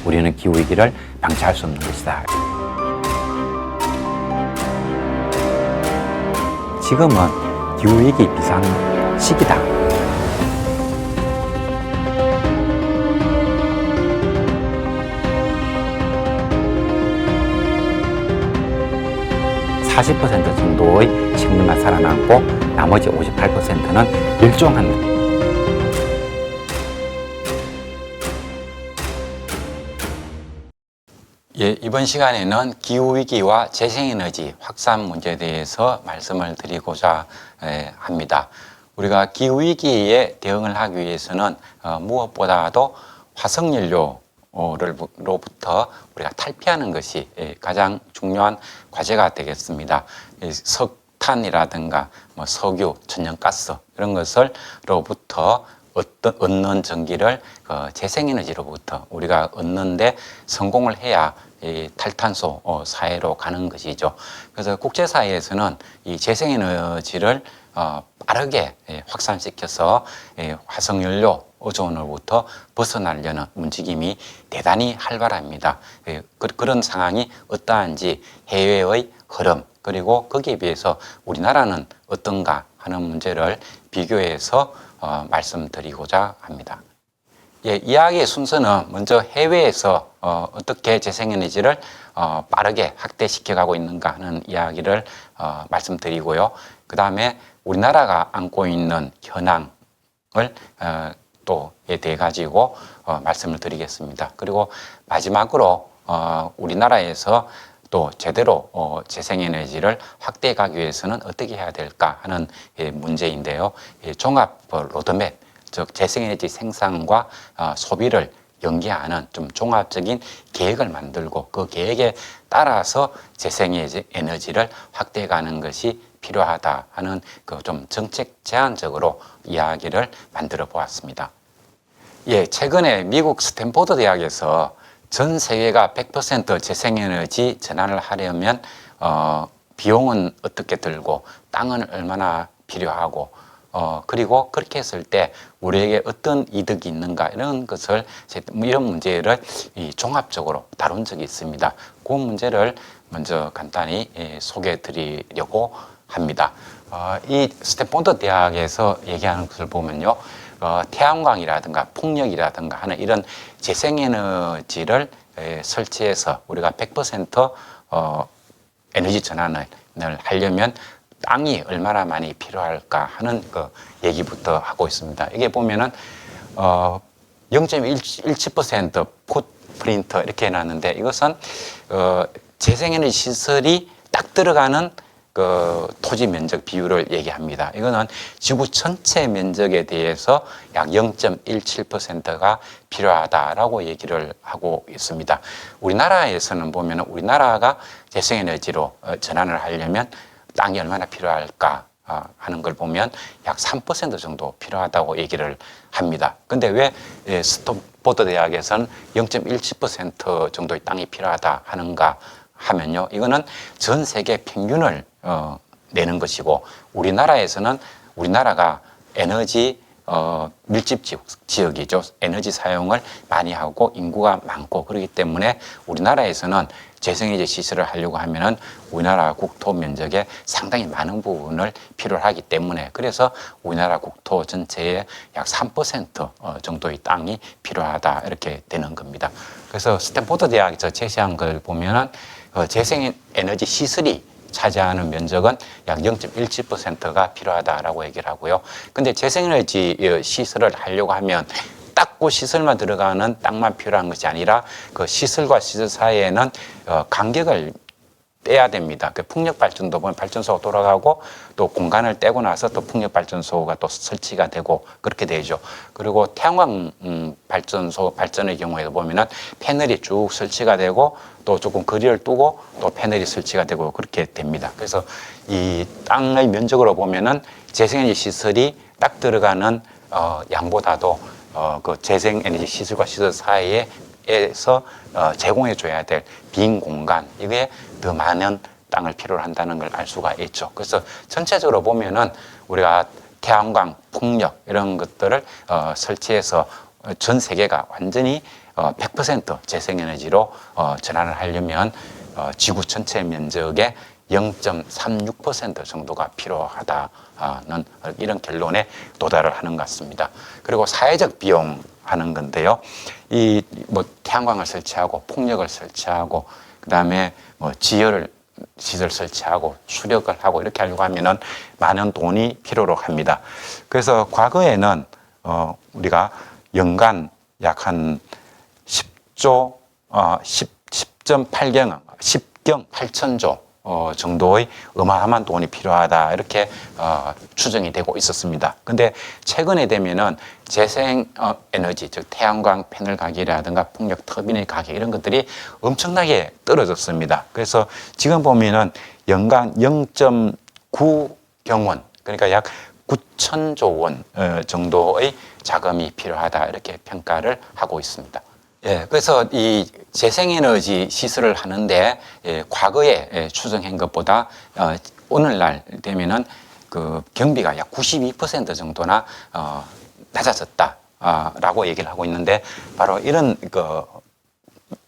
우리는 기후위기를 방치할 수 없는 것이다. 지금은 기후위기 비상 시기다. (40% 정도의 식물만 살아남고 나머지 58%는 멸종한다. 예, 이번 시간에는 기후위기와 재생에너지 확산 문제에 대해서 말씀을 드리고자 합니다. 우리가 기후위기에 대응을 하기 위해서는 무엇보다도 화석연료로부터 우리가 탈피하는 것이 가장 중요한 과제가 되겠습니다. 석탄이라든가 석유, 천연가스 이런 것을로부터 얻는 전기를 재생에너지로부터 우리가 얻는데 성공을 해야 이 탈탄소 사회로 가는 것이죠. 그래서 국제사회에서는 이 재생에너지를 빠르게 확산시켜서 화석연료 오존으로부터 벗어나려는 움직임이 대단히 활발합니다. 그런 상황이 어떠한지 해외의 흐름 그리고 거기에 비해서 우리나라는 어떤가 하는 문제를 비교해서 말씀드리고자 합니다. 예, 이야기의 순서는 먼저 해외에서 어떻게 재생에너지를 빠르게 확대시켜 가고 있는가 하는 이야기를 말씀드리고요. 그 다음에 우리나라가 안고 있는 현황을 또에 대해 가지고 말씀을 드리겠습니다. 그리고 마지막으로 우리나라에서 또 제대로 재생에너지를 확대해 가기 위해서는 어떻게 해야 될까 하는 문제인데요. 종합 로드맵, 즉 재생에너지 생산과 소비를 연계하는 좀 종합적인 계획을 만들고 그 계획에 따라서 재생에너지를 확대해 가는 것이 필요하다 하는 그 좀 정책 제안적으로 이야기를 만들어 보았습니다. 예, 최근에 미국 스탠포드 대학에서 전 세계가 100% 재생에너지 전환을 하려면 비용은 어떻게 들고 땅은 얼마나 필요하고 그리고 그렇게 했을 때 우리에게 어떤 이득이 있는가 이런 것을 이런 문제를 종합적으로 다룬 적이 있습니다. 그 문제를 먼저 간단히 소개해 드리려고 합니다. 이 스탠포드 대학에서 얘기하는 것을 보면요. 태양광이라든가 풍력이라든가 하는 이런 재생에너지를 설치해서 우리가 100% 에너지 전환을 하려면 땅이 얼마나 많이 필요할까 하는 그 얘기부터 하고 있습니다. 이게 보면은 0.17% 풋프린트 이렇게 해놨는데 이것은 재생에너지 시설이 딱 들어가는 그 토지 면적 비율을 얘기합니다. 이거는 지구 전체 면적에 대해서 약 0.17%가 필요하다라고 얘기를 하고 있습니다. 우리나라에서는 보면 우리나라가 재생에너지로 전환을 하려면 땅이 얼마나 필요할까 하는 걸 보면 약 3% 정도 필요하다고 얘기를 합니다. 근데 왜 스탠포드 대학에서는 0.17% 정도의 땅이 필요하다 하는가 하면요. 이거는 전 세계 평균을 내는 것이고 우리나라에서는 우리나라가 에너지 밀집 지역이죠. 에너지 사용을 많이 하고 인구가 많고 그렇기 때문에 우리나라에서는 재생에너지 시설을 하려고 하면은 우리나라 국토 면적의 상당히 많은 부분을 필요로 하기 때문에 그래서 우리나라 국토 전체의 약 3% 정도의 땅이 필요하다 이렇게 되는 겁니다. 그래서 스탠포드 대학에서 제시한 걸 보면은 재생에너지 시설이 차지하는 면적은 약 0.17%가 필요하다라고 얘기를 하고요. 근데 재생에너지 시설을 하려고 하면 딱 그 시설만 들어가는 땅만 필요한 것이 아니라 그 시설과 시설 사이에는 간격을 떼야 됩니다. 그 풍력발전도 보면 발전소가 돌아가고 또 공간을 떼고 나서 또 풍력발전소가 또 설치가 되고 그렇게 되죠. 그리고 태양광 발전소 발전의 경우에도 보면은 패널이 쭉 설치가 되고 또 조금 거리를 두고 또 패널이 설치가 되고 그렇게 됩니다. 그래서 이 땅의 면적으로 보면은 재생에너지 시설이 딱 들어가는 양보다도 그 재생에너지 시설과 시설 사이에서 제공해 줘야 될 빈 공간 이게 더 많은 땅을 필요로 한다는 걸 알 수가 있죠. 그래서 전체적으로 보면은 우리가 태양광, 풍력 이런 것들을 설치해서 전 세계가 완전히 100% 재생에너지로 전환을 하려면 지구 전체 면적의 0.36% 정도가 필요하다는 이런 결론에 도달을 하는 것 같습니다. 그리고 사회적 비용 하는 건데요. 이 뭐 태양광을 설치하고 풍력을 설치하고 그다음에 뭐 지열 시설 설치하고 수력을 하고 이렇게 하려고 하면은 많은 돈이 필요로 합니다. 그래서 과거에는 우리가 연간 약 한 10조 10.8경 10경 8천조 정도의 어마어마한 돈이 필요하다 이렇게 추정이 되고 있었습니다. 근데 최근에 되면은 재생 에너지 즉 태양광 패널 가격이라든가 풍력 터빈의 가격 이런 것들이 엄청나게 떨어졌습니다. 그래서 지금 보면은 연간 0.9경원 그러니까 약 9천조 원 정도의 자금이 필요하다 이렇게 평가를 하고 있습니다. 예, 그래서 이 재생에너지 시설을 하는데 과거에 추정한 것보다 오늘날 되면은 그 경비가 약 92% 정도나 낮아졌다라고 얘기를 하고 있는데 바로 이런 그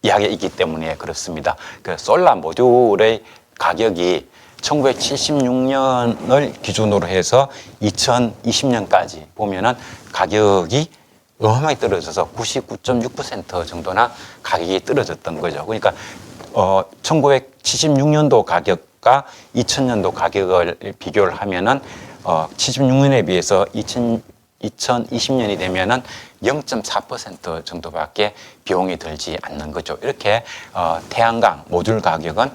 이야기이기 때문에 그렇습니다. 그 솔라 모듈의 가격이 1976년을 기준으로 해서 2020년까지 보면은 가격이 어마어마하게 떨어져서 99.6% 정도나 가격이 떨어졌던 거죠. 그러니까 1976년도 가격과 2000년도 가격을 비교를 하면은 76년에 비해서 2020년이 되면은 0.4% 정도밖에 비용이 들지 않는 거죠. 이렇게 태양광 모듈 가격은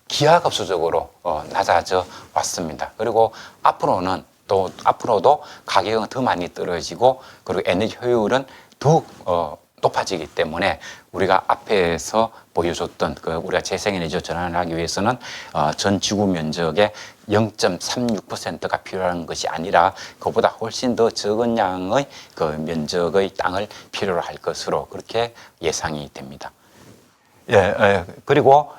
기하급수적으로 낮아져 왔습니다. 그리고 앞으로도 가격은 더 많이 떨어지고 그리고 에너지 효율은 더욱 높아지기 때문에 우리가 앞에서 보여줬던 우리가 재생에너지로 전환을 하기 위해서는 전 지구 면적의 0.36%가 필요한 것이 아니라 그보다 훨씬 더 적은 양의 그 면적의 땅을 필요로 할 것으로 그렇게 예상이 됩니다. 그리고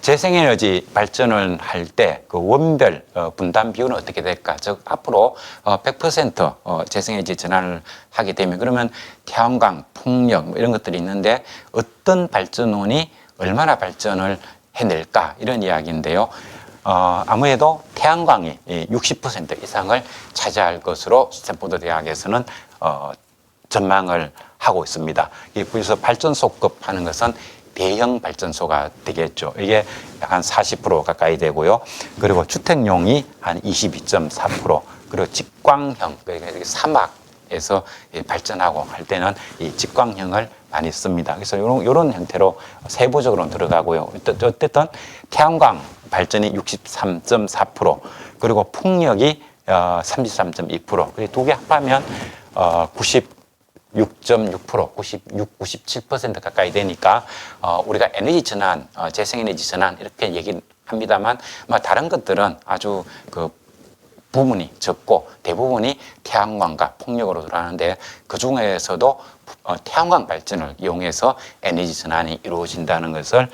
재생에너지 발전을 할 때 그 원별 분담 비율은 어떻게 될까? 즉 앞으로 100% 재생에너지 전환을 하게 되면 그러면 태양광, 풍력 이런 것들이 있는데 어떤 발전원이 얼마나 발전을 해낼까? 이런 이야기인데요. 아무래도 태양광이 60% 이상을 차지할 것으로 스탠포드 대학에서는 전망을 하고 있습니다. 그래서 발전소급 하는 것은 대형 발전소가 되겠죠. 이게 한 40% 가까이 되고요. 그리고 주택용이 한 22.4%, 그리고 직광형, 그러니까 사막에서 발전하고 할 때는 이 직광형을 많이 씁니다. 그래서 이런 형태로 세부적으로는 들어가고요. 어쨌든 태양광 발전이 63.4%, 그리고 풍력이 33.2%, 그리고 두 개 합하면 96.6%, 97% 가까이 되니까 우리가 에너지 전환, 재생에너지 전환 이렇게 얘기를 합니다만 다른 것들은 아주 그 부분이 적고 대부분이 태양광과 풍력으로 들어가는데 그 중에서도 태양광 발전을 이용해서 에너지 전환이 이루어진다는 것을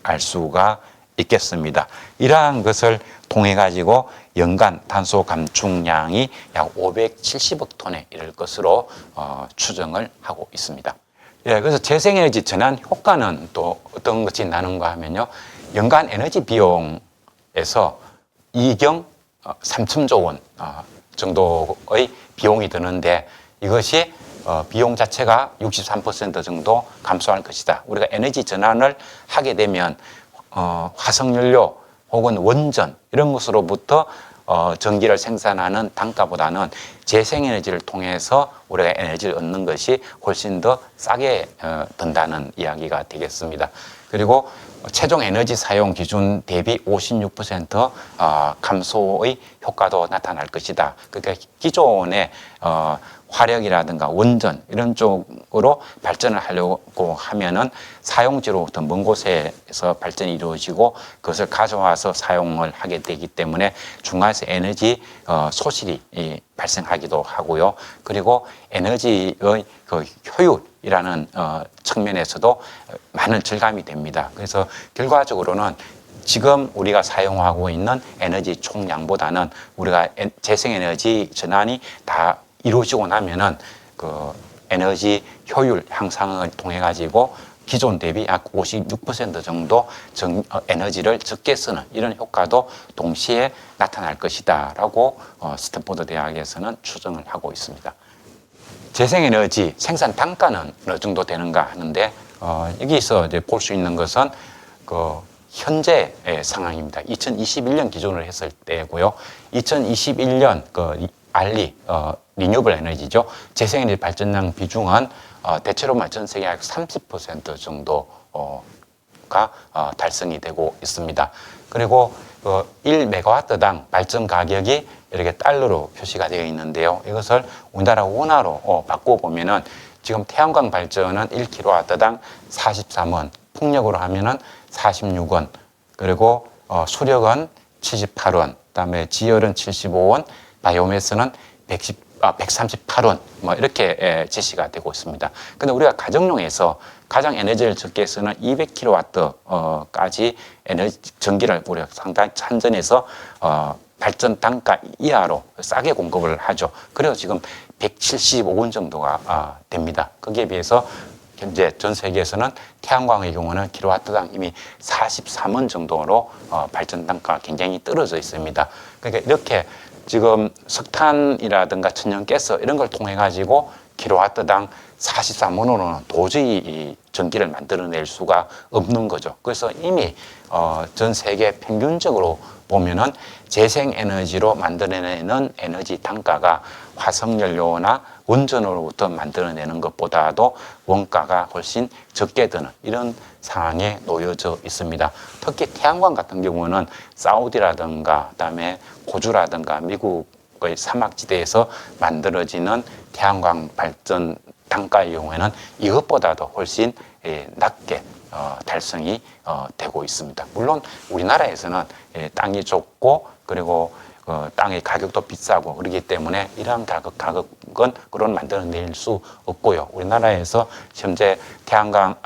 알 수가 있겠습니다. 이러한 것을 통해 가지고 연간 탄소 감축량이 약 570억 톤에 이를 것으로 추정을 하고 있습니다. 그래서 재생에너지 전환 효과는 또 어떤 것이 나는가 하면요. 연간 에너지 비용에서 2경 3천조 원 정도의 비용이 드는데 이것이 비용 자체가 63% 정도 감소할 것이다. 우리가 에너지 전환을 하게 되면 화석연료 혹은 원전 이런 것으로부터 전기를 생산하는 단가보다는 재생에너지를 통해서 우리가 에너지를 얻는 것이 훨씬 더 싸게 든다는 이야기가 되겠습니다. 그리고 최종 에너지 사용 기준 대비 56% 감소의 효과도 나타날 것이다. 그러니까 기존의 화력이라든가 원전 이런 쪽으로 발전을 하려고 하면은 사용지로부터 먼 곳에서 발전이 이루어지고 그것을 가져와서 사용을 하게 되기 때문에 중간에서 에너지 소실이 발생하기도 하고요. 그리고 에너지의 그 효율이라는 측면에서도 많은 절감이 됩니다. 그래서 결과적으로는 지금 우리가 사용하고 있는 에너지 총량보다는 우리가 재생에너지 전환이 다 이루어지고 나면은 그 에너지 효율 향상을 통해 가지고 기존 대비 약 56% 정도 에너지를 적게 쓰는 이런 효과도 동시에 나타날 것이다라고 스탠포드 대학에서는 추정을 하고 있습니다. 재생에너지 생산 단가는 어느 정도 되는가 하는데 여기서 이제 볼 수 있는 것은 그 현재의 상황입니다. 2021년 기준으로 했을 때고요. 2021년 그 리뉴얼블 에너지죠. 재생에너지 발전량 비중은 대체로 전 세계 약 30% 정도가 달성이 되고 있습니다. 그리고 1메가와트당 발전 가격이 이렇게 달러로 표시가 되어 있는데요. 이것을 우리나라 원화로 바꿔보면은 지금 태양광 발전은 1kW당 43원, 풍력으로 하면은 46원, 그리고 수력은 78원, 그다음에 지열은 75원, 바이오매스는 138원 뭐 이렇게 제시가 되고 있습니다. 근데 우리가 가정용에서 가장 에너지를 적게 쓰는 200kW까지 전기를 우리가 상당히 한전에서 발전 단가 이하로 싸게 공급을 하죠. 그래서 지금 175원 정도가 됩니다. 거기에 비해서 현재 전 세계에서는 태양광의 경우는 킬로와트당 이미 43원 정도로 발전 단가가 굉장히 떨어져 있습니다. 그러니까 이렇게 지금 석탄이라든가 천연가스 이런 걸 통해 가지고 킬로와트당 43원으로는 도저히 이 전기를 만들어낼 수가 없는 거죠. 그래서 이미 전 세계 평균적으로 보면은 재생에너지로 만들어내는 에너지 단가가 화석연료나 원전으로부터 만들어내는 것보다도 원가가 훨씬 적게 드는 이런 상황에 놓여져 있습니다. 특히 태양광 같은 경우는 사우디라든가 그다음에 호주라든가 미국의 사막지대에서 만들어지는 태양광 발전 단가의 경우에는 이것보다도 훨씬 낮게 달성이 되고 있습니다. 물론 우리나라에서는 땅이 좁고 그리고 땅의 가격도 비싸고 그렇기 때문에 이러한 가격은 그런 만들어낼 수 없고요. 우리나라에서 현재 태양광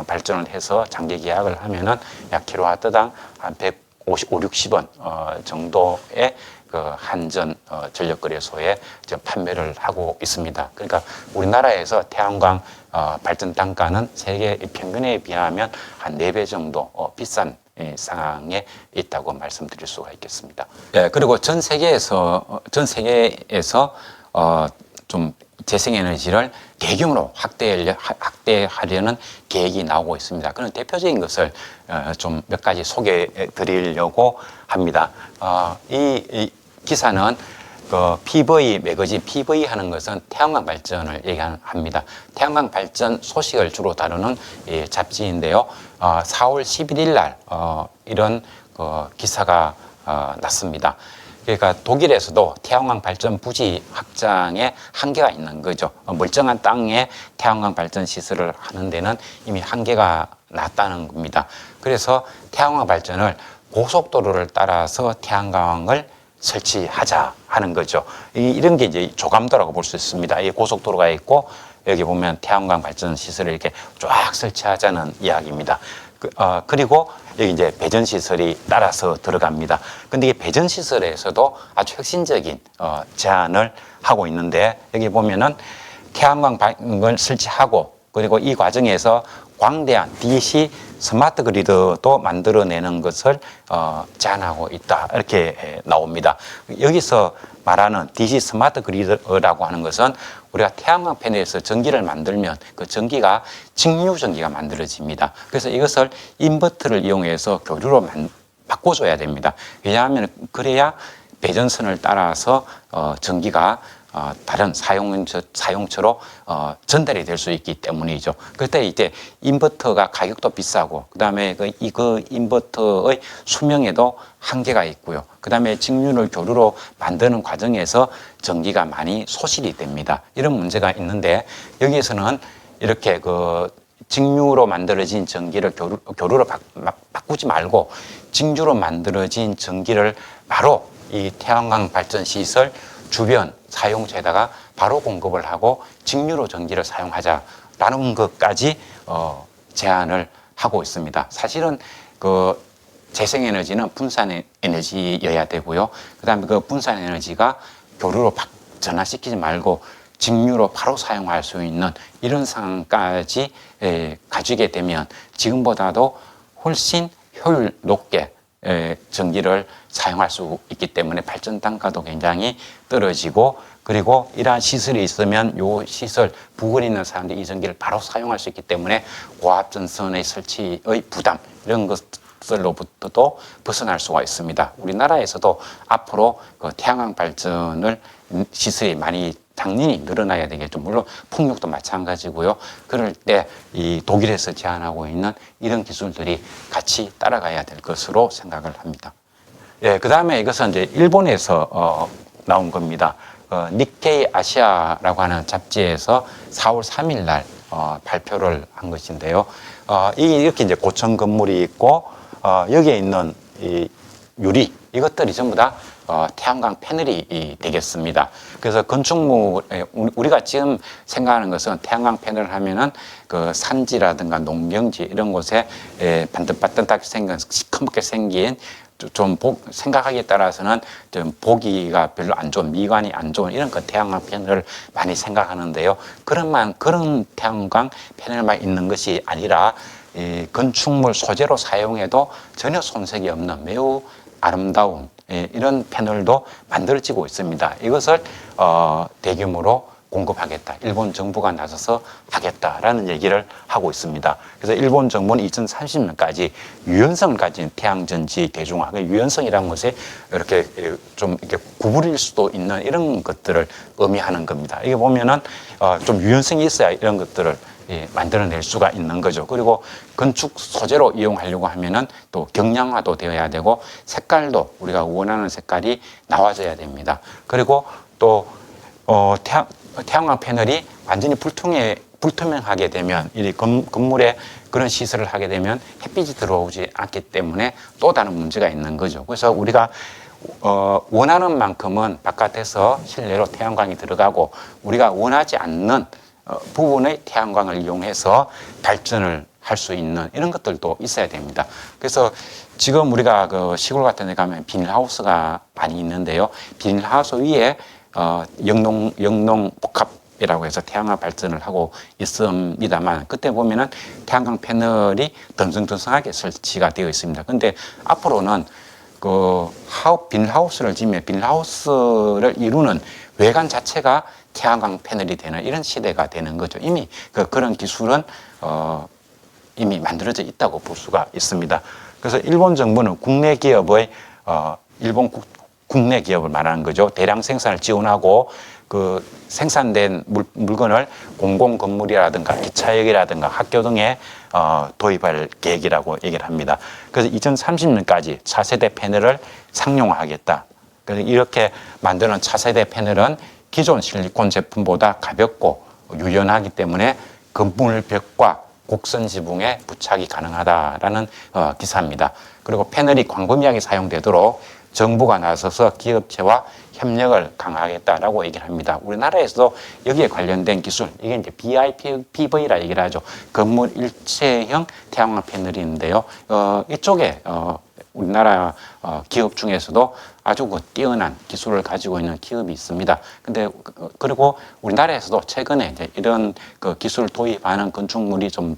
발전을 해서 장기 계약을 하면은 약 킬로와트당 한 150, 60원 정도의 그 한전 전력거래소에 지금 판매를 하고 있습니다. 그러니까 우리나라에서 태양광 발전 단가는 세계 평균에 비하면 한 4배 정도 비싼 상황에 있다고 말씀드릴 수가 있겠습니다. 예, 그리고 전 세계에서 좀 재생에너지를 대규모로 확대하려는 계획이 나오고 있습니다. 그런 대표적인 것을 좀 몇 가지 소개해 드리려고 합니다. 이 기사는 그 PV 매거진 PV 하는 것은 태양광 발전을 얘기합니다. 태양광 발전 소식을 주로 다루는 잡지인데요. 4월 11일 날 이런 기사가 났습니다. 그러니까 독일에서도 태양광 발전 부지 확장에 한계가 있는 거죠. 멀쩡한 땅에 태양광 발전 시설을 하는 데는 이미 한계가 났다는 겁니다. 그래서 태양광 발전을 고속도로를 따라서 태양광을 설치하자 하는 거죠. 이런 게 이제 조감도라고 볼 수 있습니다. 이 고속도로가 있고 여기 보면 태양광 발전 시설을 이렇게 쫙 설치하자는 이야기입니다. 그리고 여기 이제 배전 시설이 따라서 들어갑니다. 근데 이 배전 시설에서도 아주 혁신적인 제안을 하고 있는데 여기 보면은 태양광을 설치하고 그리고 이 과정에서 광대한 DC 스마트 그리드도 만들어내는 것을 제안하고 있다 이렇게 나옵니다. 여기서 말하는 DC 스마트 그리드라고 하는 것은 우리가 태양광 패널에서 전기를 만들면 그 전기가 직류 전기가 만들어집니다. 그래서 이것을 인버터를 이용해서 교류로 바꿔줘야 됩니다. 왜냐하면 그래야 배전선을 따라서 전기가 다른 사용처로 전달이 될 수 있기 때문이죠. 그때 이제 인버터가 가격도 비싸고 그다음에 그 인버터의 수명에도 한계가 있고요. 그다음에 직류를 교류로 만드는 과정에서 전기가 많이 소실이 됩니다. 이런 문제가 있는데 여기에서는 이렇게 그 직류로 만들어진 전기를 교류로 바꾸지 말고 직류로 만들어진 전기를 바로 이 태양광 발전 시설 주변 사용처에다가 바로 공급을 하고 직류로 전기를 사용하자라는 것까지 제안을 하고 있습니다. 사실은 그 재생에너지는 분산 에너지여야 되고요. 그다음에 그 분산 에너지가 교류로 전환시키지 말고 직류로 바로 사용할 수 있는 이런 상황까지 가지게 되면 지금보다도 훨씬 효율 높게 전기를 사용할 수 있기 때문에 발전 단가도 굉장히 떨어지고, 그리고 이러한 시설이 있으면 이 시설 부근에 있는 사람들이 이 전기를 바로 사용할 수 있기 때문에 고압전선의 설치의 부담 이런 것들로부터도 벗어날 수가 있습니다. 우리나라에서도 앞으로 그 태양광 발전을 시설이 많이 당연히 늘어나야 되겠죠. 물론 풍력도 마찬가지고요. 그럴 때 이 독일에서 제안하고 있는 이런 기술들이 같이 따라가야 될 것으로 생각을 합니다. 예, 그 다음에 이것은 이제 일본에서 나온 겁니다. 니케이 아시아라고 하는 잡지에서 4월 3일 날 발표를 한 것인데요. 이렇게 이제 고층 건물이 있고 여기에 있는 이 유리 이것들이 전부 다 태양광 패널이 되겠습니다. 그래서 건축물 우리가 지금 생각하는 것은 태양광 패널을 하면은 그 산지라든가 농경지 이런 곳에 반듯반듯하게 생긴 시커멓게 생긴 좀 생각하기에 따라서는 좀 보기가 별로 안 좋은, 미관이 안 좋은 이런 그 태양광 패널을 많이 생각하는데요. 그런 태양광 패널만 있는 것이 아니라 이 건축물 소재로 사용해도 전혀 손색이 없는 매우 아름다운 이런 패널도 만들어지고 있습니다. 이것을 대규모로 공급하겠다. 일본 정부가 나서서 하겠다라는 얘기를 하고 있습니다. 그래서 일본 정부는 2030년까지 유연성을 가진 태양전지 대중화, 유연성이라는 것에 이렇게 좀 이렇게 구부릴 수도 있는 이런 것들을 의미하는 겁니다. 이게 보면은 좀 유연성이 있어야 이런 것들을 만들어낼 수가 있는 거죠. 그리고 건축 소재로 이용하려고 하면은 또 경량화도 되어야 되고 색깔도 우리가 원하는 색깔이 나와줘야 됩니다. 그리고 또 태양광 패널이 완전히 불투명하게 되면 이 건물에 그런 시설을 하게 되면 햇빛이 들어오지 않기 때문에 또 다른 문제가 있는 거죠. 그래서 우리가 원하는 만큼은 바깥에서 실내로 태양광이 들어가고 우리가 원하지 않는 부분의 태양광을 이용해서 발전을 할 수 있는 이런 것들도 있어야 됩니다. 그래서 지금 우리가 그 시골 같은 데 가면 비닐하우스가 많이 있는데요. 비닐하우스 위에 영농 복합이라고 해서 태양광 발전을 하고 있습니다만 그때 보면은 태양광 패널이 덩성덩성하게 설치가 되어 있습니다. 근데 앞으로는 그 비닐하우스를 지면 비닐하우스를 이루는 외관 자체가 태양광 패널이 되는 이런 시대가 되는 거죠. 이미 그런 기술은 이미 만들어져 있다고 볼 수가 있습니다. 그래서 일본 정부는 국내 기업의 일본 국내 기업을 말하는 거죠. 대량 생산을 지원하고 그 생산된 물건을 공공 건물이라든가 기차역이라든가 학교 등에 도입할 계획이라고 얘기를 합니다. 그래서 2030년까지 차세대 패널을 상용화하겠다. 그래서 이렇게 만드는 차세대 패널은 기존 실리콘 제품보다 가볍고 유연하기 때문에 건물 벽과 곡선 지붕에 부착이 가능하다라는 기사입니다. 그리고 패널이 광범위하게 사용되도록 정부가 나서서 기업체와 협력을 강화하겠다라고 얘기를 합니다. 우리나라에서도 여기에 관련된 기술, 이게 이제 BIPV라 얘기를 하죠. 건물 일체형 태양광 패널이 있는데요. 이쪽에 우리나라 기업 중에서도 아주 그 뛰어난 기술을 가지고 있는 기업이 있습니다. 근데 그리고 우리나라에서도 최근에 이제 이런 그 기술을 도입하는 건축물이 좀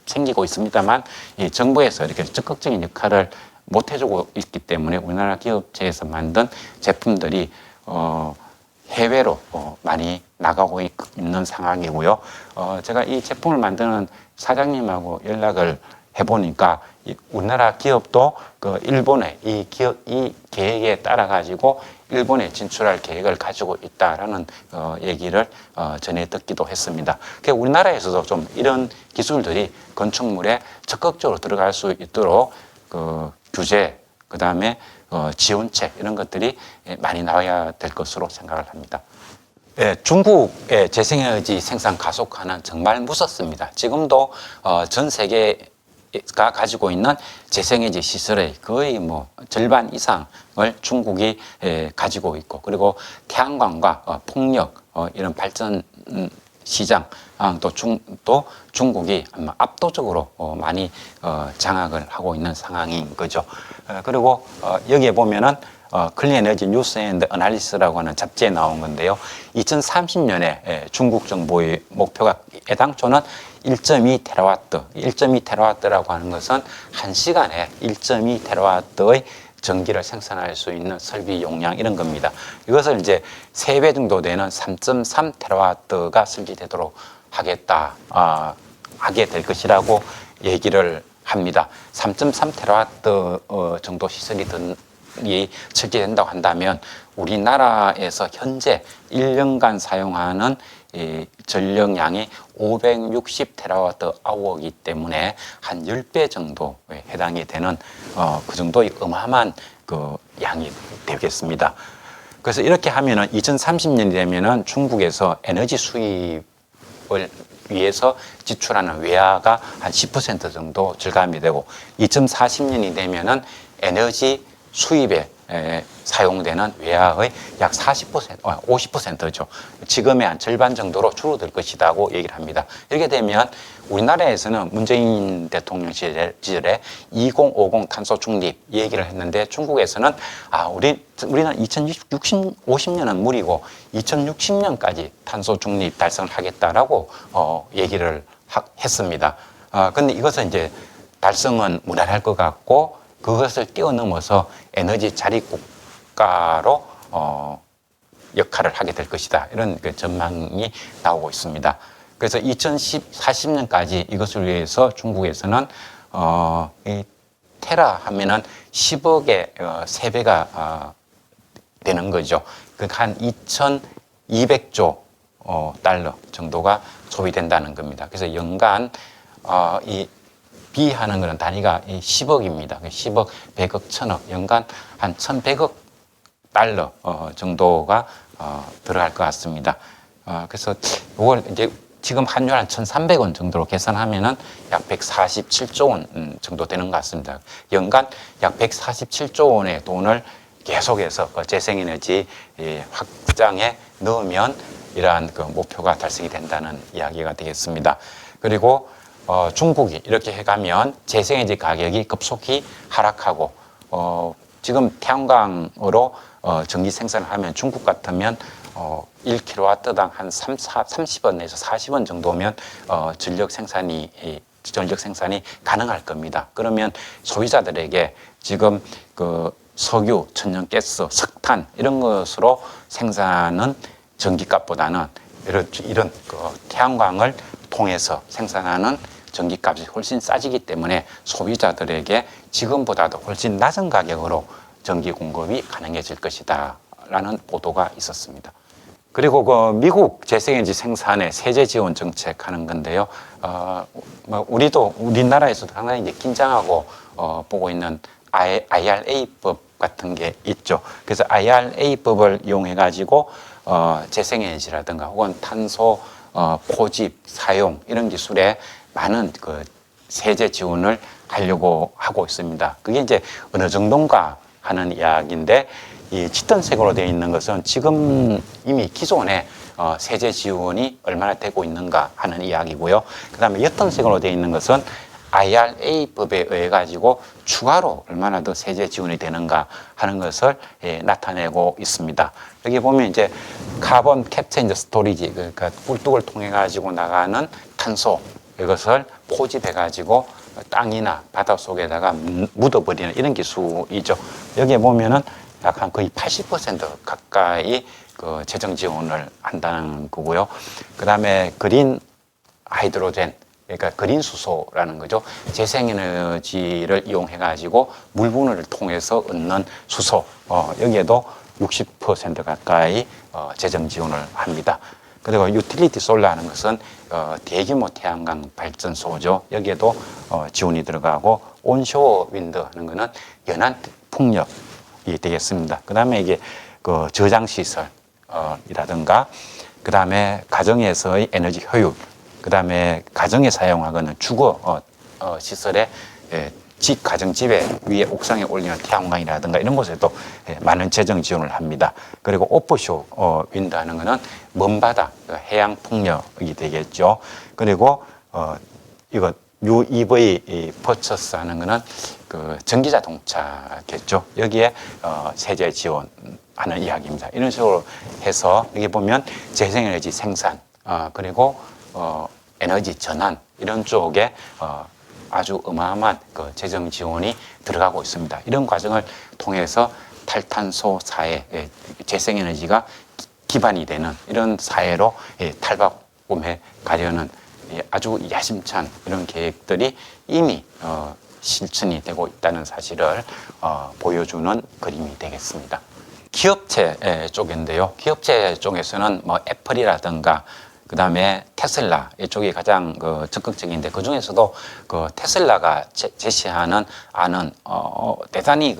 생기고 있습니다만 이 정부에서 이렇게 적극적인 역할을 못 해주고 있기 때문에 우리나라 기업체에서 만든 제품들이 해외로 많이 나가고 있는 상황이고요. 제가 이 제품을 만드는 사장님하고 연락을 해보니까 우리나라 기업도 그 일본의 이 계획에 따라 가지고 일본에 진출할 계획을 가지고 있다라는 얘기를 전해 듣기도 했습니다. 그러니까 우리나라에서도 좀 이런 기술들이 건축물에 적극적으로 들어갈 수 있도록 그 규제, 그 다음에 지원책 이런 것들이 많이 나와야 될 것으로 생각을 합니다. 예, 중국의 재생에너지 생산 가속화는 정말 무섭습니다. 지금도 전 세계가 가지고 있는 재생에너지 시설의 거의 뭐 절반 이상을 중국이 가지고 있고, 그리고 태양광과 풍력 이런 발전 시장 또 중국이 아마 압도적으로 많이 장악을 하고 있는 상황인 거죠. 그리고 여기에 보면은 클린 에너지 뉴스 앤드 어널리스라고 하는 잡지에 나온 건데요. 2030년에 중국 정부의 목표가 애당초는 1.2테라와트, 1.2테라와트라고 하는 것은 1시간에 1.2테라와트의 전기를 생산할 수 있는 설비 용량 이런 겁니다. 이것을 이제 3배 정도 되는 3.3테라와트가 설치되도록 하게 될 것이라고 얘기를 합니다. 3.3테라와트 정도 시설이 설치된다고 한다면 우리나라에서 현재 1년간 사용하는 이 전력량이 560테라와트 아워이기 때문에 한 10배 정도에 해당이 되는 그 정도의 어마어마한 그 양이 되겠습니다. 그래서 이렇게 하면은 2030년이 되면은 중국에서 에너지 수입을 위해서 지출하는 외화가 한 10% 정도 절감이 되고 2040년이 되면은 에너지 수입에 사용되는 외화의 약 40%, 50%죠. 지금의 한 절반 정도로 줄어들 것이라고 얘기를 합니다. 이렇게 되면 우리나라에서는 문재인 대통령 시절에 2050 탄소 중립 얘기를 했는데 중국에서는 우리는 2050년은 무리고 2060년까지 탄소 중립 달성을 하겠다라고 얘기를 했습니다. 근데 이것은 이제 달성은 무난할 것 같고 그것을 뛰어넘어서 에너지 자립국가로 역할을 하게 될 것이다. 이런 그 전망이 나오고 있습니다. 그래서 2040년까지 이것을 위해서 중국에서는 이 테라 하면은 10억의 3배가 되는 거죠. 그러니까 한 2,200조 달러 정도가 소비된다는 겁니다. 그래서 연간 이 비하는 그런 단위가 10억입니다. 10억, 100억, 1000억, 연간 한 1100억 달러 정도가 들어갈 것 같습니다. 그래서 이걸 이제 지금 환율 한 1,300원 정도로 계산하면은 약 147조 원 정도 되는 것 같습니다. 연간 약 147조 원의 돈을 계속해서 재생에너지 확장에 넣으면 이러한 그 목표가 달성이 된다는 이야기가 되겠습니다. 그리고 중국이 이렇게 해가면 재생에너지 가격이 급속히 하락하고 지금 태양광으로 전기 생산을 하면 중국 같으면 1kW당 한 30원에서 40원 정도면 전력 생산이 가능할 겁니다. 그러면 소비자들에게 지금 그 석유, 천연가스, 석탄 이런 것으로 생산하는 전기값보다는 이런 그 태양광을 통해서 생산하는 전기값이 훨씬 싸지기 때문에 소비자들에게 지금보다도 훨씬 낮은 가격으로 전기 공급이 가능해질 것이다 라는 보도가 있었습니다. 그리고 그 미국 재생에너지 생산에 세제 지원 정책 하는 건데요. 우리나라에서도 상당히 이제 긴장하고 보고 있는 IRA법 같은 게 있죠. 그래서 IRA법을 이용해 가지고 재생에너지라든가 혹은 탄소 포집, 사용 이런 기술에 많은 그 세제 지원을 하려고 하고 있습니다. 그게 이제 어느 정도인가 하는 이야기인데 이 짙은색으로 되어 있는 것은 지금 이미 기존에 세제 지원이 얼마나 되고 있는가 하는 이야기고요. 그다음에 옅은색으로 되어 있는 것은 IRA법에 의해 가지고 추가로 얼마나 더 세제 지원이 되는가 하는 것을 나타내고 있습니다. 여기 보면 이제 카본 캡처 앤 스토리지, 그러니까 꿀뚝을 통해 가지고 나가는 탄소 이것을 포집해 가지고 땅이나 바다 속에다가 묻어버리는 이런 기술이죠. 여기에 보면은 약 한 거의 80% 가까이 그 재정 지원을 한다는 거고요. 그 다음에 그린 하이드로젠, 그러니까 그린 수소라는 거죠. 재생에너지를 이용해 가지고 물분을 통해서 얻는 수소, 여기에도 60% 가까이 재정 지원을 합니다. 그리고 유틸리티 솔라는 것은 대규모 태양광 발전소죠. 여기에도 지원이 들어가고 온쇼어 윈드 하는 것은 연안 풍력이 되겠습니다. 그 다음에 이게 그 저장 시설이라든가 그 다음에 가정에서의 에너지 효율, 그 다음에 가정에 사용하거나 주거 시설의 집 가정집에 위에 옥상에 올리는 태양광이라든가 이런 곳에도 많은 재정 지원을 합니다. 그리고 오프쇼 윈드 하는 거는 먼바다 해양 풍력이 되겠죠. 그리고 이거 UEV 퍼처스 하는 거는 그 전기 자동차겠죠. 여기에 세제 지원하는 이야기입니다. 이런 식으로 해서 여기 보면 재생에너지 생산 그리고 에너지 전환 이런 쪽에 아주 어마어마한 그 재정 지원이 들어가고 있습니다. 이런 과정을 통해서 탈탄소 사회, 재생에너지가 기반이 되는 이런 사회로 탈바꿈해 가려는 아주 야심찬 이런 계획들이 이미 실천이 되고 있다는 사실을 보여주는 그림이 되겠습니다. 기업체 쪽인데요. 기업체 쪽에서는 뭐 애플이라든가 그 다음에 테슬라 이쪽이 가장 적극적인데 그 중에서도 그 테슬라가 제시하는 안은 대단히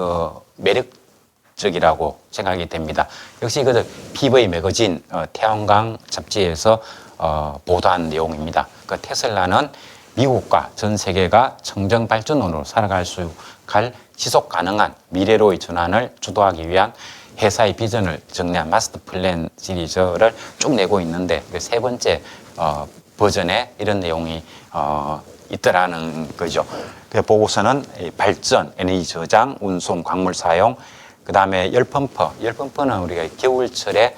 매력적이라고 생각이 됩니다. 역시 그 PV 매거진 태양광 잡지에서 보도한 내용입니다. 그 테슬라는 미국과 전 세계가 청정 발전으로 살아갈 수 갈 지속 가능한 미래로의 전환을 주도하기 위한 회사의 비전을 정리한 마스터 플랜 시리즈를 쭉 내고 있는데 그 세 번째 버전에 이런 내용이 있더라는 거죠. 그 보고서는 발전, 에너지 저장, 운송, 광물 사용, 그 다음에 열펌프는 우리가 겨울철에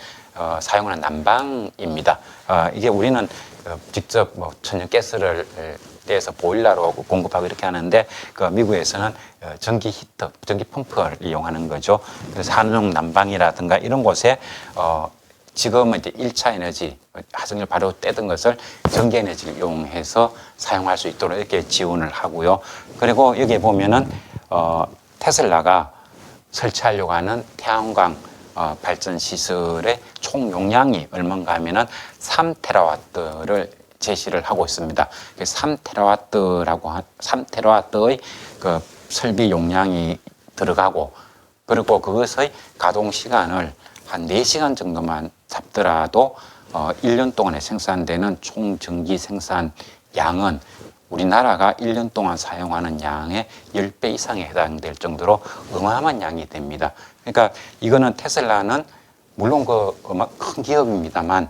사용하는 난방입니다. 이게 우리는 직접 뭐 천연가스를 떼서 보일러로 공급하고 이렇게 하는데 그 미국에서는 전기 히터, 전기 펌프를 이용하는 거죠. 그래서 산업 난방이라든가 이런 곳에 지금은 이제 1차 에너지 화석연료 바로 떼던 것을 전기 에너지를 이용해서 사용할 수 있도록 이렇게 지원을 하고요. 그리고 여기에 보면은 테슬라가 설치하려고 하는 태양광 발전 시설의 총 용량이 얼마인가 하면은 3테라와트를 제시를 하고 있습니다. 3테라와트의 그 설비 용량이 들어가고 그리고 그것의 가동 시간을 한 4시간 정도만 잡더라도 1년 동안에 생산되는 총 전기 생산 양은 우리나라가 1년 동안 사용하는 양의 10배 이상에 해당될 정도로 어마어마한 양이 됩니다. 그러니까 이거는 테슬라는 물론 큰 기업입니다만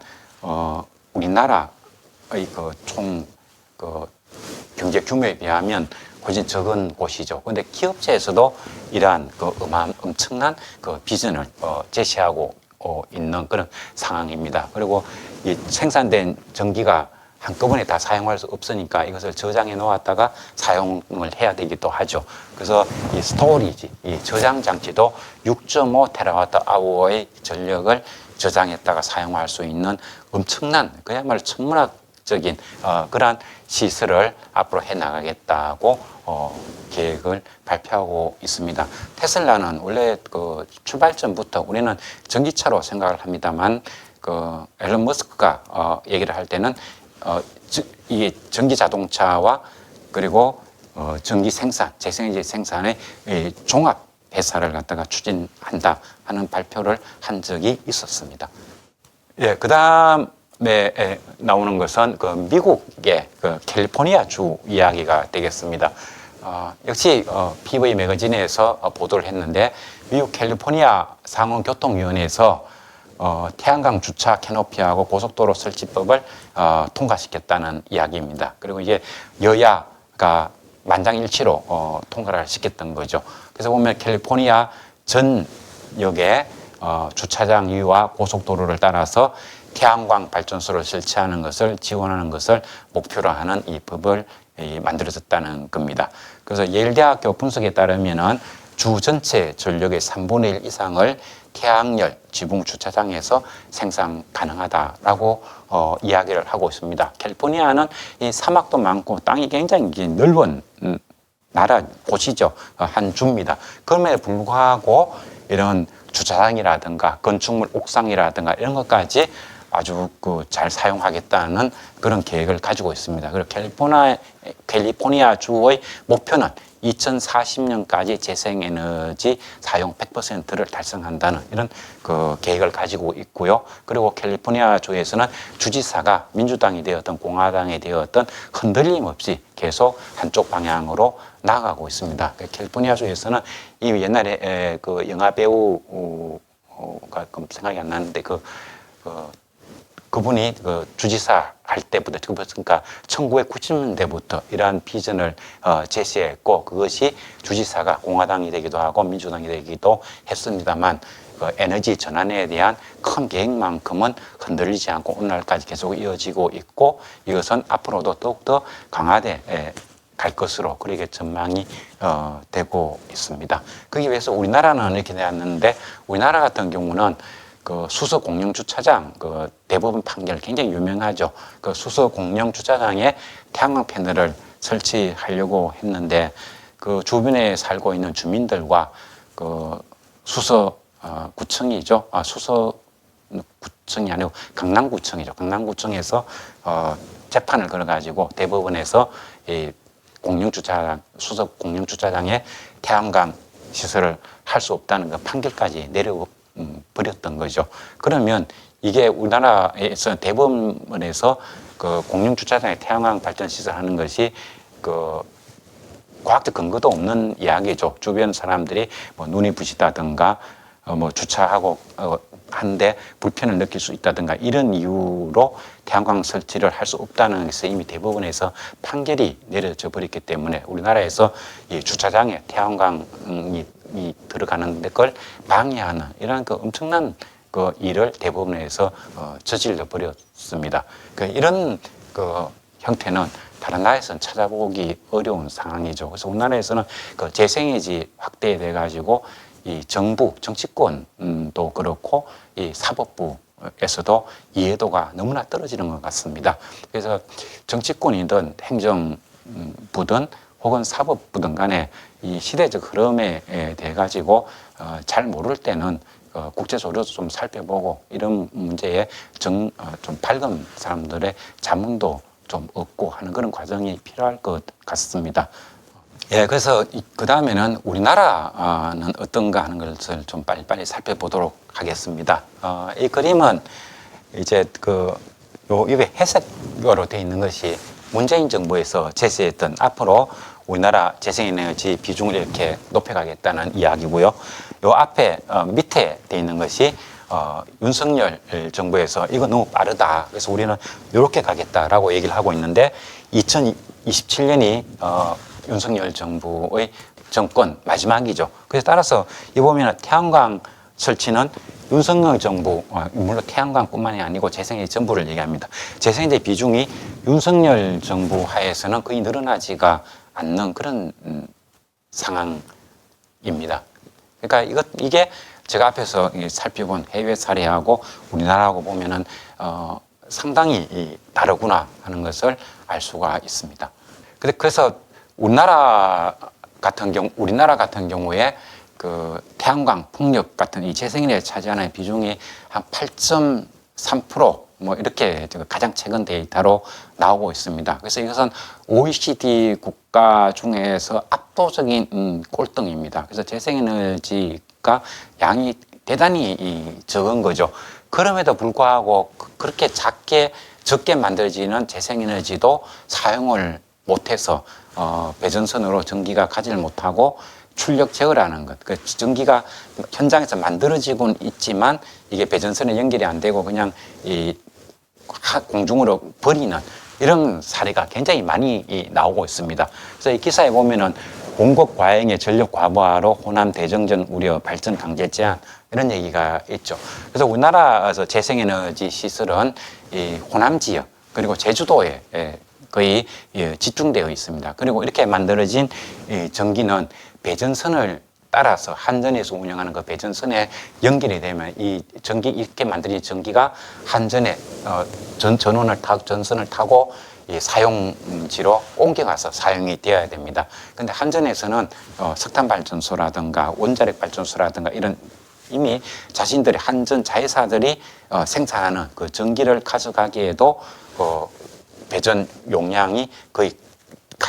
우리나라의 총 경제 규모에 비하면 훨씬 적은 곳이죠. 그런데 기업체에서도 이러한 엄청난 비전을 제시하고 있는 그런 상황입니다. 그리고 이 생산된 전기가 한꺼번에 다 사용할 수 없으니까 이것을 저장해 놓았다가 사용을 해야 되기도 하죠. 그래서 이 스토리지, 이 저장 장치도 6.5 테라와트 아워의 전력을 저장했다가 사용할 수 있는 엄청난 그야말로 천문학적인 그러한 시설을 앞으로 해 나가겠다고 계획을 발표하고 있습니다. 테슬라는 원래 출발 전부터 우리는 전기차로 생각을 합니다만 앨런 머스크가 얘기를 할 때는 이 전기 자동차와 그리고 전기 생산, 재생에너지 생산의 종합 회사를 갖다가 추진한다 하는 발표를 한 적이 있었습니다. 예, 그 다음에 나오는 것은 미국의 캘리포니아 주 이야기가 되겠습니다. 역시 PV 매거진에서 보도를 했는데 미국 캘리포니아 상원교통위원회에서 태양광 주차 캐노피하고 고속도로 설치법을 통과시켰다는 이야기입니다. 그리고 이제 여야가 만장일치로 통과를 시켰던 거죠. 그래서 보면 캘리포니아 전역에 주차장 위와 고속도로를 따라서 태양광 발전소를 설치하는 것을 지원하는 것을 목표로 하는 이 법을 만들어졌다는 겁니다. 그래서 예일대학교 분석에 따르면은 주 전체 전력의 3분의 1 이상을 태양열 지붕 주차장에서 생산 가능하다라고 이야기를 하고 있습니다. 캘리포니아는 이 사막도 많고 땅이 굉장히 넓은 나라 곳이죠. 한 주입니다. 그럼에도 불구하고 이런 주차장이라든가 건축물 옥상이라든가 이런 것까지 아주 잘 사용하겠다는 그런 계획을 가지고 있습니다. 그리고 캘리포니아 주의 목표는 2040년까지 재생에너지 사용 100%를 달성한다는 이런 그 계획을 가지고 있고요. 그리고 캘리포니아 주에서는 주지사가 민주당이 되었던 공화당이 되었던 흔들림 없이 계속 한쪽 방향으로 나아가고 있습니다. 캘리포니아 주에서는 이 옛날에 그 영화 배우가 생각이 안 나는데 그분이 그 주지사 할 때부터, 그러니까 1990년대부터 이러한 비전을 제시했고, 그것이 주지사가 공화당이 되기도 하고 민주당이 되기도 했습니다만, 그 에너지 전환에 대한 큰 계획만큼은 흔들리지 않고 오늘날까지 계속 이어지고 있고, 이것은 앞으로도 더욱더 강화돼 갈 것으로 그렇게 전망이 되고 있습니다. 거기 위해서 우리나라는 이렇게 되었는데, 우리나라 같은 경우는 그 수서 공영 주차장 그 대법원 판결 굉장히 유명하죠. 그 수서 공영 주차장에 태양광 패널을 설치하려고 했는데, 그 주변에 살고 있는 주민들과 그 수서 구청이죠. 수서 구청이 아니고 강남구청이죠. 강남구청에서 재판을 걸어가지고 대법원에서 이 공영 주차장, 수서 공영 주차장에 태양광 시설을 할 수 없다는 그 판결까지 버렸던 거죠. 그러면 이게 우리나라에서 대법원에서 그 공영 주차장에 태양광 발전 시설하는 것이 그 과학적 근거도 없는 이야기죠. 주변 사람들이 뭐 눈이 부시다든가 뭐 주차하고 하는데 불편을 느낄 수 있다든가 이런 이유로 태양광 설치를 할 수 없다는 것을 이미 대법원에서 판결이 내려져 버렸기 때문에 우리나라에서 이 주차장에 태양광이 들어가는 걸 방해하는 이런 그 엄청난 그 일을 대법원에서 저질러 버렸습니다. 이런 그 형태는 다른 나라에서는 찾아보기 어려운 상황이죠. 그래서 우리나라에서는 그 재생에너지 확대돼 가지고 이 정부, 정치권도 그렇고 이 사법부에서도 이해도가 너무나 떨어지는 것 같습니다. 그래서 정치권이든 행정부든 혹은 사법부든 간에 이 시대적 흐름에 대해 가지고 잘 모를 때는 국제적으로도 좀 살펴보고 이런 문제에 좀 밝은 사람들의 자문도 좀 얻고 하는 그런 과정이 필요할 것 같습니다. 예, 그래서 그 다음에는 우리나라는 어떤가 하는 것을 좀 빨리빨리 살펴보도록 하겠습니다. 이 그림은 이제 이게 회색으로 되어 있는 것이 문재인 정부에서 제시했던 앞으로 우리나라 재생에너지 비중을 이렇게 높여가겠다는 이야기고요. 요 앞에 밑에 되어 있는 것이 윤석열 정부에서 이거 너무 빠르다. 그래서 우리는 이렇게 가겠다라고 얘기를 하고 있는데 2027년이 윤석열 정부의 정권 마지막이죠. 그래서 따라서 이 보면 태양광 설치는 윤석열 정부, 물론 태양광뿐만이 아니고 재생에너지 전부를 얘기합니다. 재생에너지 비중이 윤석열 정부 하에서는 거의 늘어나지가 않는 그런 상황입니다. 그러니까 이게 제가 앞에서 살펴본 해외 사례하고 우리나라하고 보면은 상당히 다르구나 하는 것을 알 수가 있습니다. 그래서 우리나라 같은 경우에 그 태양광, 풍력 같은 이 재생에너지 차지하는 비중이 한 8.3% 뭐 이렇게 가장 최근 데이터로 나오고 있습니다. 그래서 이것은 OECD 국가 중에서 압도적인 꼴등입니다. 그래서 재생에너지가 양이 대단히 적은 거죠. 그럼에도 불구하고 그렇게 적게 만들어지는 재생에너지도 사용을 못해서 배전선으로 전기가 가지를 못하고 출력 제어라는 것. 그 전기가 현장에서 만들어지고는 있지만 이게 배전선에 연결이 안 되고 그냥 이 공중으로 버리는 이런 사례가 굉장히 많이 나오고 있습니다. 그래서 이 기사에 보면은 공급 과잉의 전력 과부하로 호남 대정전 우려 발전 강제 제한 이런 얘기가 있죠. 그래서 우리나라에서 재생에너지 시설은 이 호남 지역 그리고 제주도에 거의 집중되어 있습니다. 그리고 이렇게 만들어진 전기는 배전선을 따라서 한전에서 운영하는 그 배전선에 연결이 되면 이 이렇게 만들어진 전기가 한전에 전선을 타고 이 사용지로 옮겨가서 사용이 되어야 됩니다. 그런데 한전에서는 석탄 발전소라든가 원자력 발전소라든가 이런 이미 자신들의 한전 자회사들이 생산하는 그 전기를 가져가기에도 배전 용량이 거의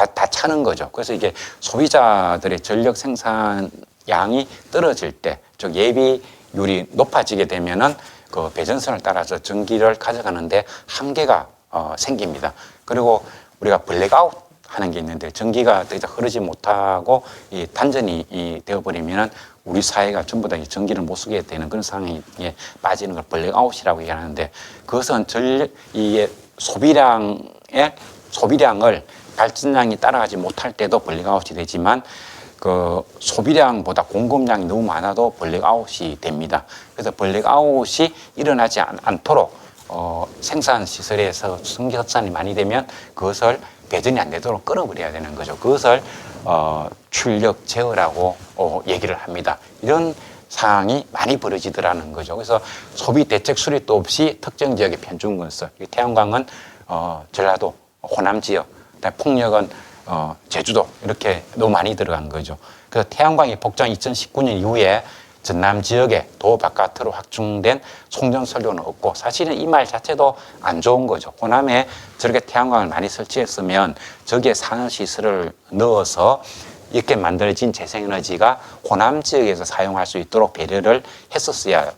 다 차는 거죠. 그래서 이게 소비자들의 전력 생산량이 떨어질 때, 즉 예비율이 높아지게 되면은 그 배전선을 따라서 전기를 가져가는데 한계가 생깁니다. 그리고 우리가 블랙아웃 하는 게 있는데 전기가 더 이상 흐르지 못하고 이 단전이 되어버리면은 우리 사회가 전부 다 전기를 못 쓰게 되는 그런 상황에 빠지는 걸 블랙아웃이라고 얘기하는데, 그것은 이게 소비량을 발전량이 따라가지 못할 때도 블랙아웃이 되지만 그 소비량보다 공급량이 너무 많아도 블랙아웃이 됩니다. 그래서 블랙아웃이 일어나지 않도록 생산 시설에서 전기섭산이 많이 되면 그것을 배전이 안 되도록 끌어버려야 되는 거죠. 그것을 출력 제어라고 얘기를 합니다. 이런 상황이 많이 벌어지더라는 거죠. 그래서 소비 대책 수립도 없이 특정 지역에 편중 건설, 태양광은 전라도, 호남 지역, 풍력은 제주도, 이렇게 너무 많이 들어간 거죠. 그래서 태양광이 복장 2019년 이후에 전남 지역에 도 바깥으로 확충된 송전설료는 없고, 사실은 이 말 자체도 안 좋은 거죠. 호남에 저렇게 태양광을 많이 설치했으면 저기에 산업시설을 넣어서 이렇게 만들어진 재생에너지가 호남 지역에서 사용할 수 있도록 배려를 했었어야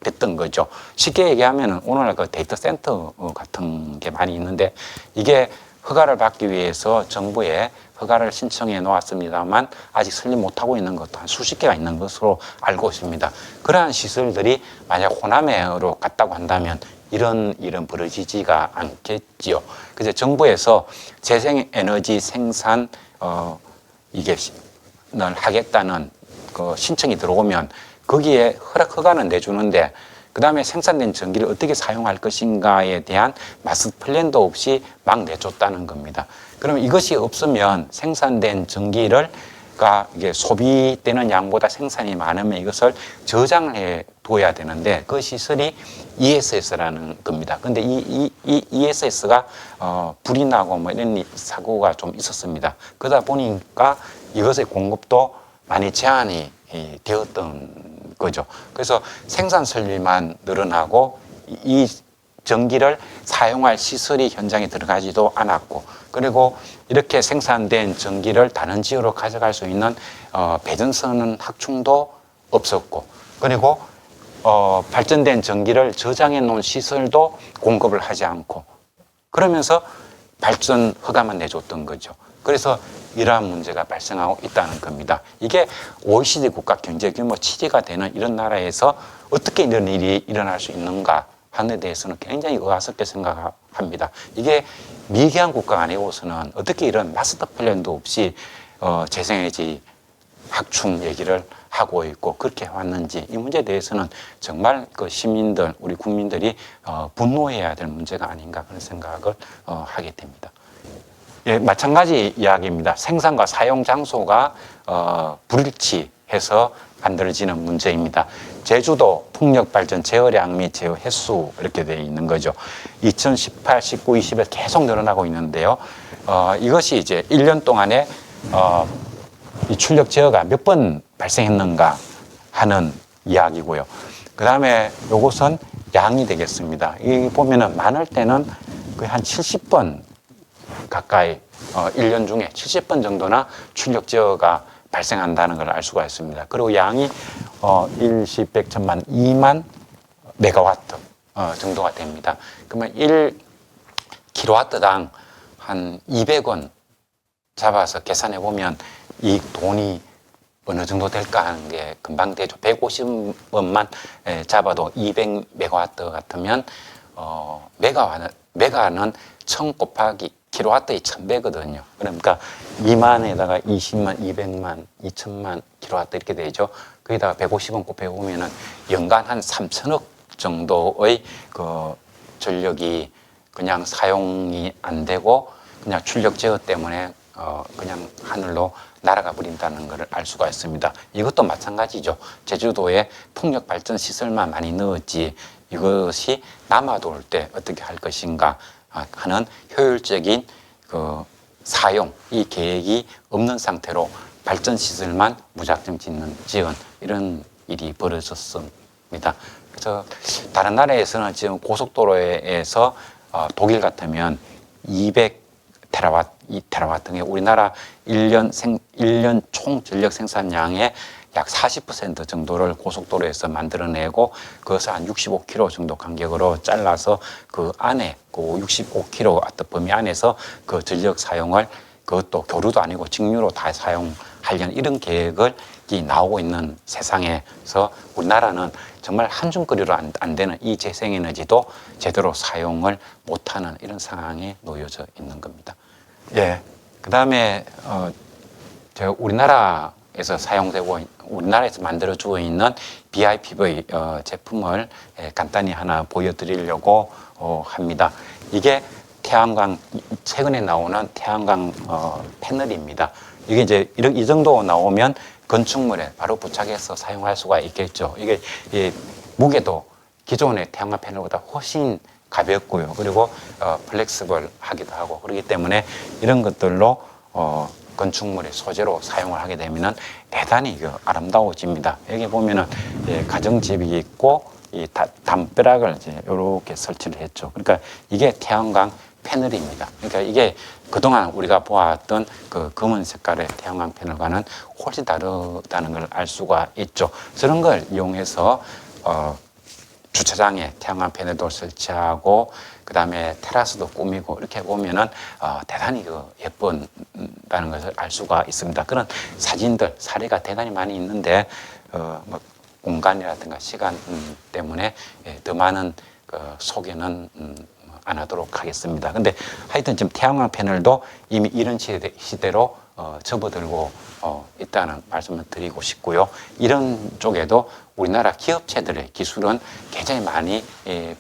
됐던 거죠. 쉽게 얘기하면 오늘날 그 데이터 센터 같은 게 많이 있는데, 이게 허가를 받기 위해서 정부에 허가를 신청해 놓았습니다만 아직 설립 못하고 있는 것도 한 수십 개가 있는 것으로 알고 있습니다. 그러한 시설들이 만약 호남으로 갔다고 한다면 이런 일은 벌어지지가 않겠지요. 그래서 정부에서 재생에너지 생산 이게 하겠다는 그 신청이 들어오면 거기에 허가는 내주는데, 그 다음에 생산된 전기를 어떻게 사용할 것인가에 대한 마스터 플랜도 없이 막 내줬다는 겁니다. 그러면 이것이 없으면 생산된 전기를 이게 소비되는 양보다 생산이 많으면 이것을 저장을 해 둬야 되는데 그 시설이 ESS라는 겁니다. 근데 이 ESS가 불이 나고 뭐 이런 사고가 좀 있었습니다. 그러다 보니까 이것의 공급도 많이 제한이 되었던 거죠. 그래서 생산 설비만 늘어나고 이 전기를 사용할 시설이 현장에 들어가지도 않았고, 그리고 이렇게 생산된 전기를 다른 지역으로 가져갈 수 있는 배전선 확충도 없었고, 그리고 발전된 전기를 저장해 놓은 시설도 공급을 하지 않고, 그러면서 발전 허가만 내줬던 거죠. 그래서 이러한 문제가 발생하고 있다는 겁니다. 이게 OECD 국가 경제 규모 7위가 되는 이런 나라에서 어떻게 이런 일이 일어날 수 있는가 하는 데 대해서는 굉장히 의아스럽게 생각합니다. 이게 미개한 국가가 아니고서는 어떻게 이런 마스터 플랜도 없이 재생에너지 확충 얘기를 하고 있고 그렇게 해왔는지, 이 문제에 대해서는 정말 그 시민들, 우리 국민들이 분노해야 될 문제가 아닌가 그런 생각을 하게 됩니다. 예, 마찬가지 이야기입니다. 생산과 사용 장소가 불일치해서 만들어지는 문제입니다. 제주도 풍력발전 제어량 및 제어 횟수 이렇게 되어 있는 거죠. 2018, 19, 20에 계속 늘어나고 있는데요. 이것이 이제 1년 동안에 이 출력 제어가 몇 번 발생했는가 하는 이야기고요. 그 다음에 요것은 양이 되겠습니다. 이 보면은 많을 때는 거의 한 70번 가까이 1년 중에 70번 정도나 출력 제어가 발생한다는 걸 알 수가 있습니다. 그리고 양이 1, 10, 100, 1000만, 2만 메가와트 정도가 됩니다. 그러면 1kW당 한 200원 잡아서 계산해 보면 이 돈이 어느 정도 될까 하는 게 금방 되죠. 150원만 잡아도 200메가와트 같으면 메가는 1000 곱하기 킬로와트의 1000배거든요. 그러니까 2만에다가 20만, 200만, 2000만 킬로와트 이렇게 되죠. 거기다가 150원 곱해보면은 연간 한 3천억 정도의 그 전력이 그냥 사용이 안 되고 그냥 출력 제어 때문에 그냥 하늘로 날아가 버린다는 것을 알 수가 있습니다. 이것도 마찬가지죠. 제주도에 풍력 발전 시설만 많이 넣었지 이것이 남아돌 때 어떻게 할 것인가 하는 효율적인 그 사용, 이 계획이 없는 상태로 발전 시설만 무작정 짓는 지은 이런 일이 벌어졌습니다. 그래서 다른 나라에서는 지금 고속도로에서 독일 같으면 200테라와트, 2테라와트 등의 우리나라 1년 총 전력 생산량의 약 40% 정도를 고속도로에서 만들어내고 그것을 한 65km 정도 간격으로 잘라서 그 안에 그 65km 범위 안에서 그 전력 사용을 그것도 교류도 아니고 직류로 다 사용하려는 이런 계획을 나오고 있는 세상에서 우리나라는 정말 한중거리로 안 되는 이 재생에너지도 제대로 사용을 못하는 이런 상황에 놓여져 있는 겁니다. 예. 그 다음에 제가 우리나라에서 사용되고 우리나라에서 만들어주고 있는 BIPV 제품을 간단히 하나 보여드리려고 합니다. 이게 태양광 최근에 나오는 태양광 패널입니다. 이게 이제 이 정도 나오면 건축물에 바로 부착해서 사용할 수가 있겠죠. 이게 무게도 기존의 태양광 패널보다 훨씬 가볍고요. 그리고 플렉시블하기도 하고 그렇기 때문에 이런 것들로 건축물의 소재로 사용을 하게 되면은 대단히 아름다워집니다. 여기 보면은 가정집이 있고 이 담벼락을 이제 이렇게 설치를 했죠. 그러니까 이게 태양광 패널입니다. 그러니까 이게 그동안 우리가 보았던 그 검은 색깔의 태양광 패널과는 훨씬 다르다는 걸 알 수가 있죠. 그런 걸 이용해서 주차장에 태양광 패널도 설치하고 그 다음에 테라스도 꾸미고 이렇게 보면은 대단히 예쁜다는 것을 알 수가 있습니다. 그런 사진들 사례가 대단히 많이 있는데 뭐 공간이라든가 시간 때문에 더 많은 소개는 안 하도록 하겠습니다. 근데 하여튼 지금 태양광 패널도 이미 이런 시대로 접어들고 있다는 말씀을 드리고 싶고요. 이런 쪽에도 우리나라 기업체들의 기술은 굉장히 많이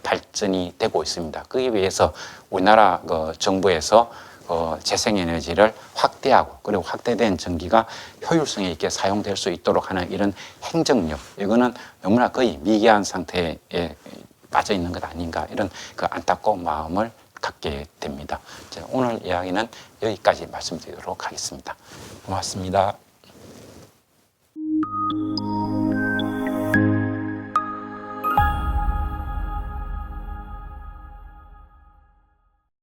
발전이 되고 있습니다. 그에 비해서 우리나라 정부에서 재생에너지를 확대하고 그리고 확대된 전기가 효율성 있게 사용될 수 있도록 하는 이런 행정력, 이거는 너무나 거의 미개한 상태에 빠져 있는 것 아닌가, 이런 그 안타까운 마음을 갖게 됩니다. 오늘 이야기는 여기까지 말씀드리도록 하겠습니다. 고맙습니다.